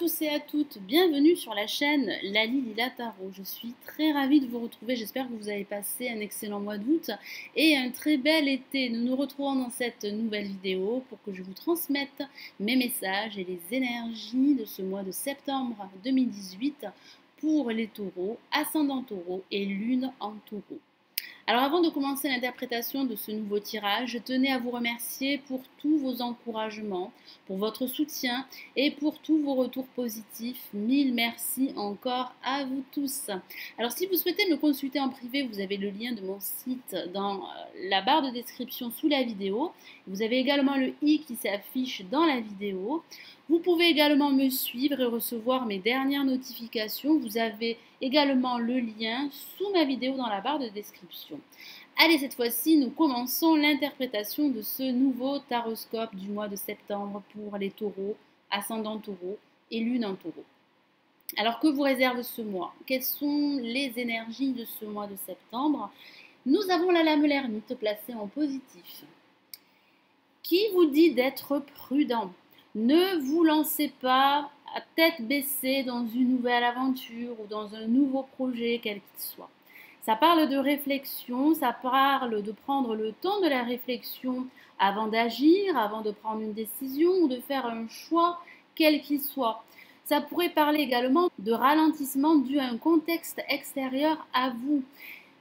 tous et à toutes, bienvenue sur la chaîne Lali Lila Tarot. Je suis très ravie de vous retrouver, j'espère que vous avez passé un excellent mois d'août et un très bel été. Nous nous retrouvons dans cette nouvelle vidéo pour que je vous transmette mes messages et les énergies de ce mois de septembre 2018 pour les taureaux, ascendant taureau et lune en taureau. Alors avant de commencer l'interprétation de ce nouveau tirage, je tenais à vous remercier pour tous vos encouragements, pour votre soutien et pour tous vos retours positifs. Mille merci encore à vous tous. Alors si vous souhaitez me consulter en privé, vous avez le lien de mon site dans la barre de description sous la vidéo. Vous avez également le i qui s'affiche dans la vidéo. Vous pouvez également me suivre et recevoir mes dernières notifications. Vous avez également le lien sous ma vidéo dans la barre de description. Allez, cette fois-ci, nous commençons l'interprétation de ce nouveau taroscope du mois de septembre pour les taureaux, ascendant taureau et lune en taureau. Alors, que vous réserve ce mois? Quelles sont les énergies de ce mois de septembre? Nous avons la lame l'ermite placée en positif, qui vous dit d'être prudent. Ne vous lancez pas à tête baissée dans une nouvelle aventure ou dans un nouveau projet, quel qu'il soit. Ça parle de réflexion, ça parle de prendre le temps de la réflexion avant d'agir, avant de prendre une décision ou de faire un choix, quel qu'il soit. Ça pourrait parler également de ralentissement dû à un contexte extérieur à vous.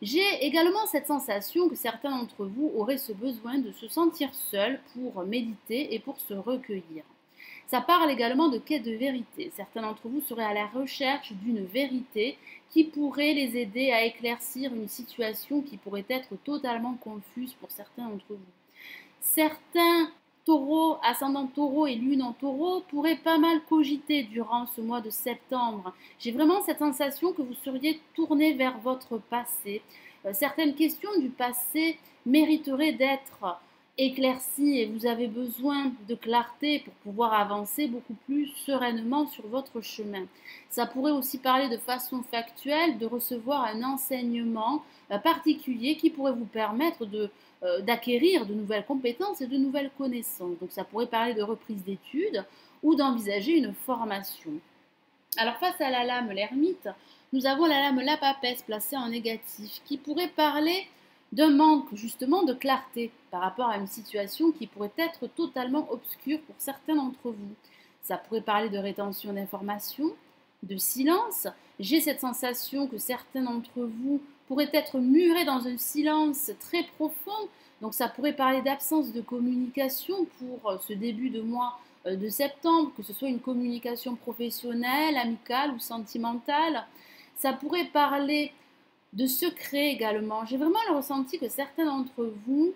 J'ai également cette sensation que certains d'entre vous auraient ce besoin de se sentir seuls pour méditer et pour se recueillir. Ça parle également de quête de vérité. Certains d'entre vous seraient à la recherche d'une vérité qui pourrait les aider à éclaircir une situation qui pourrait être totalement confuse pour certains d'entre vous. Certains taureaux, ascendant taureau et lune en taureau pourraient pas mal cogiter durant ce mois de septembre. J'ai vraiment cette sensation que vous seriez tourné vers votre passé. Certaines questions du passé mériteraient d'être éclaircies et vous avez besoin de clarté pour pouvoir avancer beaucoup plus sereinement sur votre chemin. Ça pourrait aussi parler de façon factuelle de recevoir un enseignement particulier qui pourrait vous permettre d'acquérir de nouvelles compétences et de nouvelles connaissances. Donc ça pourrait parler de reprise d'études ou d'envisager une formation. Alors face à la lame l'ermite, nous avons la lame la papesse placée en négatif qui pourrait parler d'un manque justement de clarté par rapport à une situation qui pourrait être totalement obscure pour certains d'entre vous. Ça pourrait parler de rétention d'informations, de silence. J'ai cette sensation que certains d'entre vous pourraient être murés dans un silence très profond. Donc ça pourrait parler d'absence de communication pour ce début de mois de septembre, que ce soit une communication professionnelle, amicale ou sentimentale. Ça pourrait parler de secret également. J'ai vraiment le ressenti que certains d'entre vous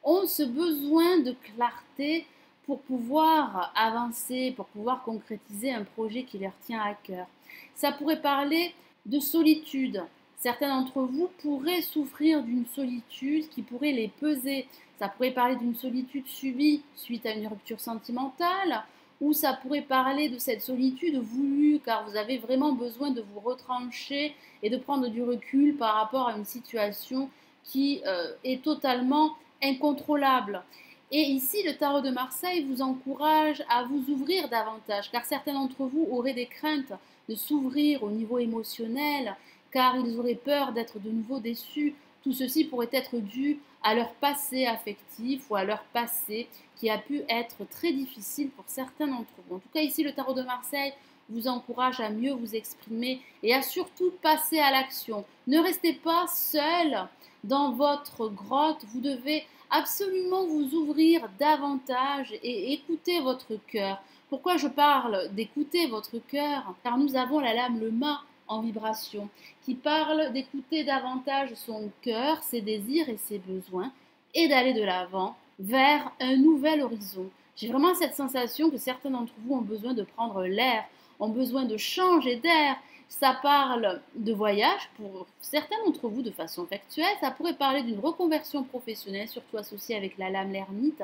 ont ce besoin de clarté pour pouvoir avancer, pour pouvoir concrétiser un projet qui leur tient à cœur. Ça pourrait parler de solitude. Certains d'entre vous pourraient souffrir d'une solitude qui pourrait les peser. Ça pourrait parler d'une solitude subie suite à une rupture sentimentale, ou ça pourrait parler de cette solitude voulue car vous avez vraiment besoin de vous retrancher et de prendre du recul par rapport à une situation qui est totalement incontrôlable. Et ici, le tarot de Marseille vous encourage à vous ouvrir davantage car certains d'entre vous auraient des craintes de s'ouvrir au niveau émotionnel car ils auraient peur d'être de nouveau déçus. Tout ceci pourrait être dû à leur passé affectif ou à leur passé qui a pu être très difficile pour certains d'entre vous. En tout cas, ici, le tarot de Marseille vous encourage à mieux vous exprimer et à surtout passer à l'action. Ne restez pas seul dans votre grotte. Vous devez absolument vous ouvrir davantage et écouter votre cœur. Pourquoi je parle d'écouter votre cœur? Car nous avons la lame le mât en vibration, qui parle d'écouter davantage son cœur, ses désirs et ses besoins, et d'aller de l'avant vers un nouvel horizon. J'ai vraiment cette sensation que certains d'entre vous ont besoin de prendre l'air, ont besoin de changer d'air. Ça parle de voyage pour certains d'entre vous de façon factuelle. Ça pourrait parler d'une reconversion professionnelle, surtout associée avec la lame l'ermite.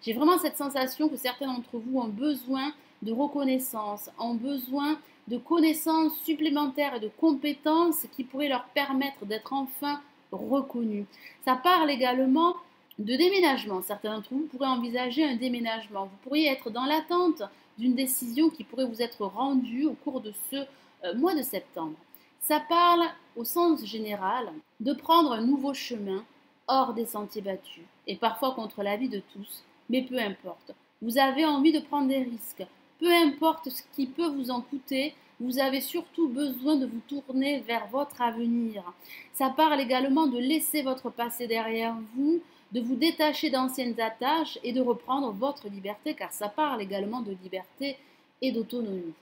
J'ai vraiment cette sensation que certains d'entre vous ont besoin de reconnaissance, ont besoin de connaissances supplémentaires et de compétences qui pourraient leur permettre d'être enfin reconnus. Ça parle également de déménagement. Certains d'entre vous pourraient envisager un déménagement. Vous pourriez être dans l'attente d'une décision qui pourrait vous être rendue au cours de ce mois de septembre. Ça parle au sens général de prendre un nouveau chemin hors des sentiers battus et parfois contre l'avis de tous, mais peu importe. Vous avez envie de prendre des risques, peu importe ce qui peut vous en coûter, vous avez surtout besoin de vous tourner vers votre avenir. Ça parle également de laisser votre passé derrière vous, de vous détacher d'anciennes attaches et de reprendre votre liberté, car ça parle également de liberté et d'autonomie.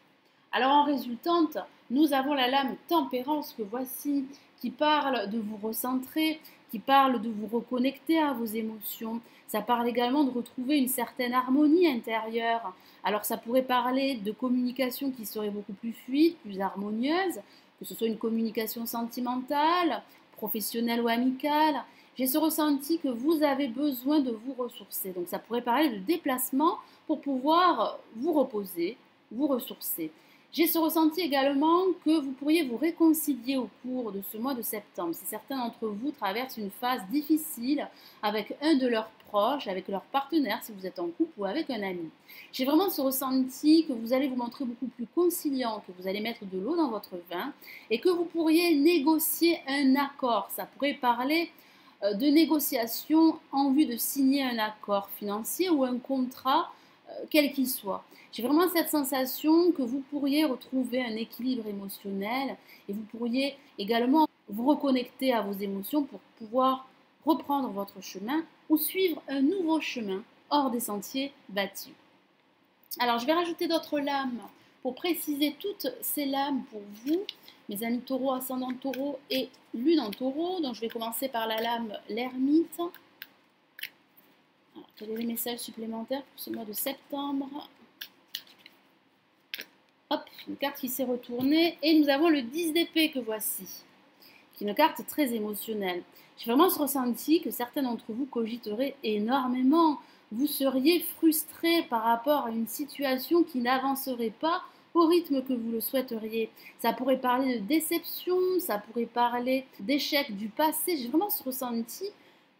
Alors en résultante, nous avons la lame tempérance que voici, qui parle de vous recentrer, qui parle de vous reconnecter à vos émotions. Ça parle également de retrouver une certaine harmonie intérieure. Alors ça pourrait parler de communication qui serait beaucoup plus fluide, plus harmonieuse, que ce soit une communication sentimentale, professionnelle ou amicale. J'ai ce ressenti que vous avez besoin de vous ressourcer. Donc ça pourrait parler de déplacement pour pouvoir vous reposer, vous ressourcer. J'ai ce ressenti également que vous pourriez vous réconcilier au cours de ce mois de septembre. Si certains d'entre vous traversent une phase difficile avec un de leurs proches, avec leur partenaire, si vous êtes en couple ou avec un ami. J'ai vraiment ce ressenti que vous allez vous montrer beaucoup plus conciliant, que vous allez mettre de l'eau dans votre vin et que vous pourriez négocier un accord. Ça pourrait parler de négociation en vue de signer un accord financier ou un contrat, quel qu'il soit. J'ai vraiment cette sensation que vous pourriez retrouver un équilibre émotionnel et vous pourriez également vous reconnecter à vos émotions pour pouvoir reprendre votre chemin ou suivre un nouveau chemin hors des sentiers battus. Alors, je vais rajouter d'autres lames pour préciser toutes ces lames pour vous, mes amis taureaux, ascendant taureau et lune en taureau. Donc, je vais commencer par la lame l'ermite. Alors, quels sont les messages supplémentaires pour ce mois de septembre? Hop, une carte qui s'est retournée et nous avons le 10 d'épée que voici, qui est une carte très émotionnelle. J'ai vraiment ce ressenti que certains d'entre vous cogiteraient énormément. Vous seriez frustré par rapport à une situation qui n'avancerait pas au rythme que vous le souhaiteriez. Ça pourrait parler de déception, ça pourrait parler d'échec du passé. J'ai vraiment ce ressenti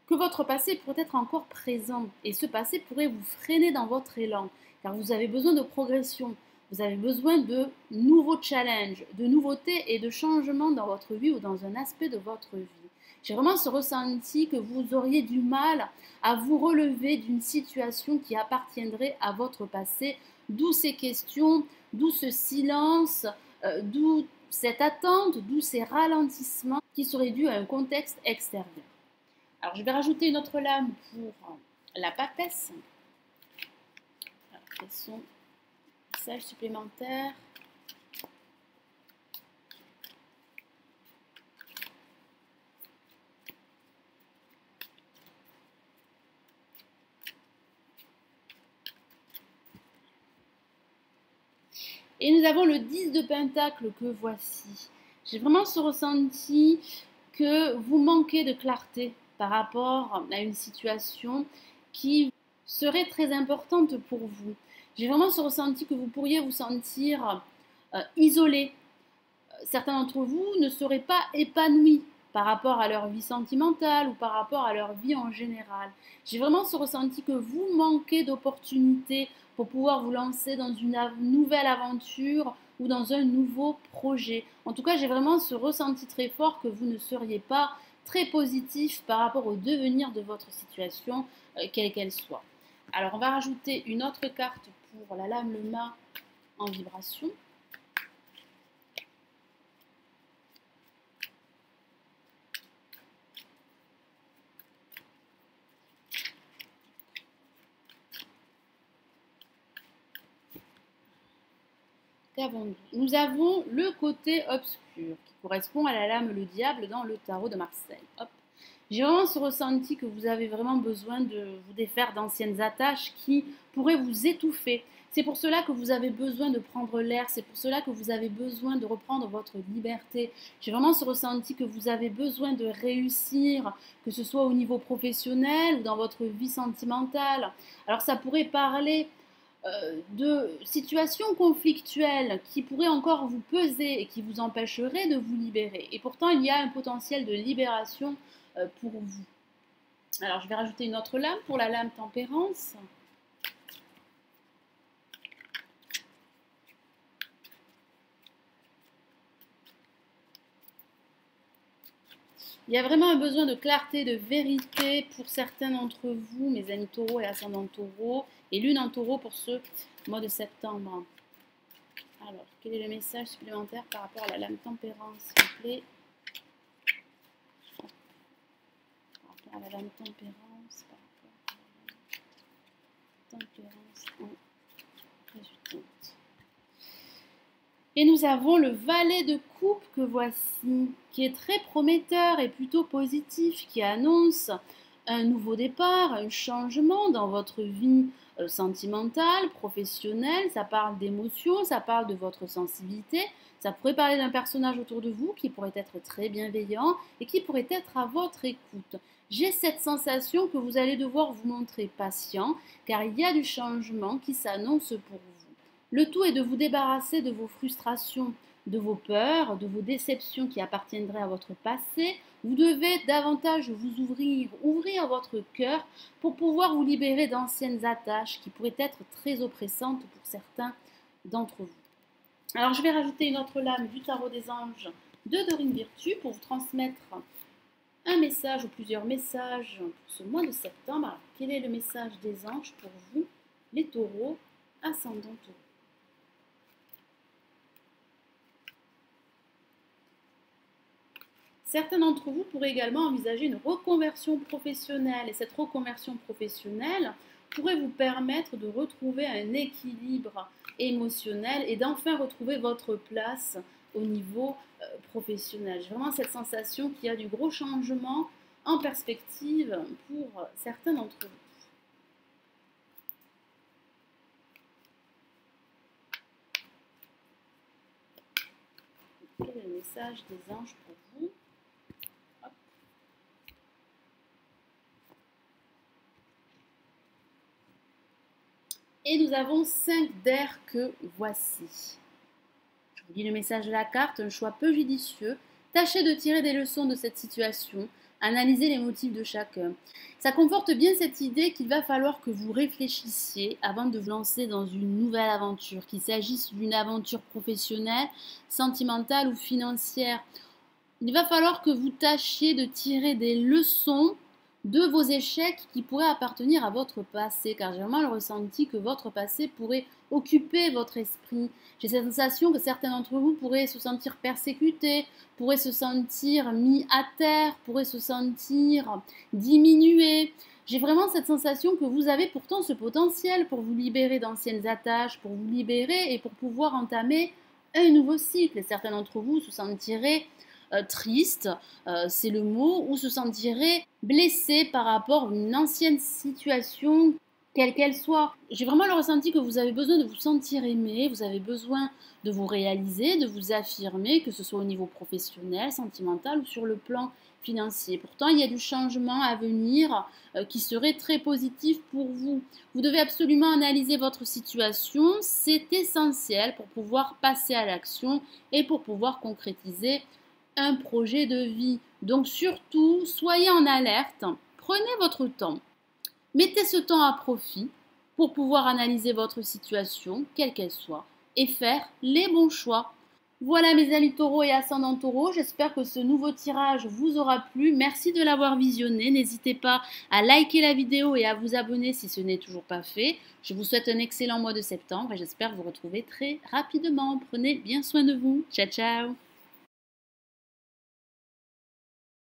que votre passé pourrait être encore présent et ce passé pourrait vous freiner dans votre élan car vous avez besoin de progression. Vous avez besoin de nouveaux challenges, de nouveautés et de changements dans votre vie ou dans un aspect de votre vie. J'ai vraiment ce ressenti que vous auriez du mal à vous relever d'une situation qui appartiendrait à votre passé, d'où ces questions, d'où ce silence, d'où cette attente, d'où ces ralentissements qui seraient dus à un contexte extérieur. Alors je vais rajouter une autre lame pour la papesse. Alors, quels sont message supplémentaire. Et nous avons le 10 de pentacle que voici. J'ai vraiment ce ressenti que vous manquez de clarté par rapport à une situation qui serait très importante pour vous. J'ai vraiment ce ressenti que vous pourriez vous sentir isolé. Certains d'entre vous ne seraient pas épanouis par rapport à leur vie sentimentale ou par rapport à leur vie en général. J'ai vraiment ce ressenti que vous manquez d'opportunités pour pouvoir vous lancer dans une nouvelle aventure ou dans un nouveau projet. En tout cas, j'ai vraiment ce ressenti très fort que vous ne seriez pas très positif par rapport au devenir de votre situation, quelle qu'elle soit. Alors, on va rajouter une autre carte pour la lame le mât en vibration. Nous avons le côté obscur qui correspond à la lame le diable dans le tarot de Marseille. Hop. J'ai vraiment ce ressenti que vous avez vraiment besoin de vous défaire d'anciennes attaches qui pourraient vous étouffer. C'est pour cela que vous avez besoin de prendre l'air, c'est pour cela que vous avez besoin de reprendre votre liberté. J'ai vraiment ce ressenti que vous avez besoin de réussir, que ce soit au niveau professionnel ou dans votre vie sentimentale. Alors ça pourrait parler de situations conflictuelles qui pourraient encore vous peser et qui vous empêcheraient de vous libérer. Et pourtant, il y a un potentiel de libération pour vous. Alors, je vais rajouter une autre lame pour la lame tempérance. Il y a vraiment un besoin de clarté, de vérité pour certains d'entre vous, mes amis taureaux et ascendants taureaux, et lune en taureau pour ce mois de septembre. Alors, quel est le message supplémentaire par rapport à la lame tempérance, s'il vous plaît? Par rapport à la lame tempérance, par rapport à la lame tempérance en résultante. Et nous avons le valet de coupe que voici, qui est très prometteur et plutôt positif, qui annonce un nouveau départ, un changement dans votre vie sentimentale, professionnelle. Ça parle d'émotions, ça parle de votre sensibilité. Ça pourrait parler d'un personnage autour de vous qui pourrait être très bienveillant et qui pourrait être à votre écoute. J'ai cette sensation que vous allez devoir vous montrer patient car il y a du changement qui s'annonce pour vous. Le tout est de vous débarrasser de vos frustrations, de vos peurs, de vos déceptions qui appartiendraient à votre passé. Vous devez davantage vous ouvrir votre cœur pour pouvoir vous libérer d'anciennes attaches qui pourraient être très oppressantes pour certains d'entre vous. Alors je vais rajouter une autre lame du tarot des anges de Dorine Virtue pour vous transmettre un message ou plusieurs messages pour ce mois de septembre. Alors, quel est le message des anges pour vous, les taureaux, ascendants taureaux? Certains d'entre vous pourraient également envisager une reconversion professionnelle et cette reconversion professionnelle pourrait vous permettre de retrouver un équilibre émotionnel et d'enfin retrouver votre place au niveau professionnel. J'ai vraiment cette sensation qu'il y a du gros changement en perspective pour certains d'entre vous. Quel est le message des anges pour vous? Et nous avons 5 d'air que voici. Je vous lis le message de la carte, un choix peu judicieux. Tâchez de tirer des leçons de cette situation, analysez les motifs de chacun. Ça conforte bien cette idée qu'il va falloir que vous réfléchissiez avant de vous lancer dans une nouvelle aventure, qu'il s'agisse d'une aventure professionnelle, sentimentale ou financière. Il va falloir que vous tâchiez de tirer des leçons de vos échecs qui pourraient appartenir à votre passé, car j'ai vraiment le ressenti que votre passé pourrait occuper votre esprit. J'ai cette sensation que certains d'entre vous pourraient se sentir persécutés, pourraient se sentir mis à terre, pourraient se sentir diminués. J'ai vraiment cette sensation que vous avez pourtant ce potentiel pour vous libérer d'anciennes attaches, pour vous libérer et pour pouvoir entamer un nouveau cycle. Et certains d'entre vous se sentiraient triste, c'est le mot, ou se sentirait blessé par rapport à une ancienne situation, quelle qu'elle soit. J'ai vraiment le ressenti que vous avez besoin de vous sentir aimé, vous avez besoin de vous réaliser, de vous affirmer, que ce soit au niveau professionnel, sentimental ou sur le plan financier. Pourtant, il y a du changement à venir qui serait très positif pour vous. Vous devez absolument analyser votre situation, c'est essentiel pour pouvoir passer à l'action et pour pouvoir concrétiser un projet de vie. Donc surtout, soyez en alerte, prenez votre temps, mettez ce temps à profit pour pouvoir analyser votre situation, quelle qu'elle soit, et faire les bons choix. Voilà mes amis taureaux et ascendants taureaux, j'espère que ce nouveau tirage vous aura plu. Merci de l'avoir visionné, n'hésitez pas à liker la vidéo et à vous abonner si ce n'est toujours pas fait. Je vous souhaite un excellent mois de septembre et j'espère vous retrouver très rapidement. Prenez bien soin de vous. Ciao ciao.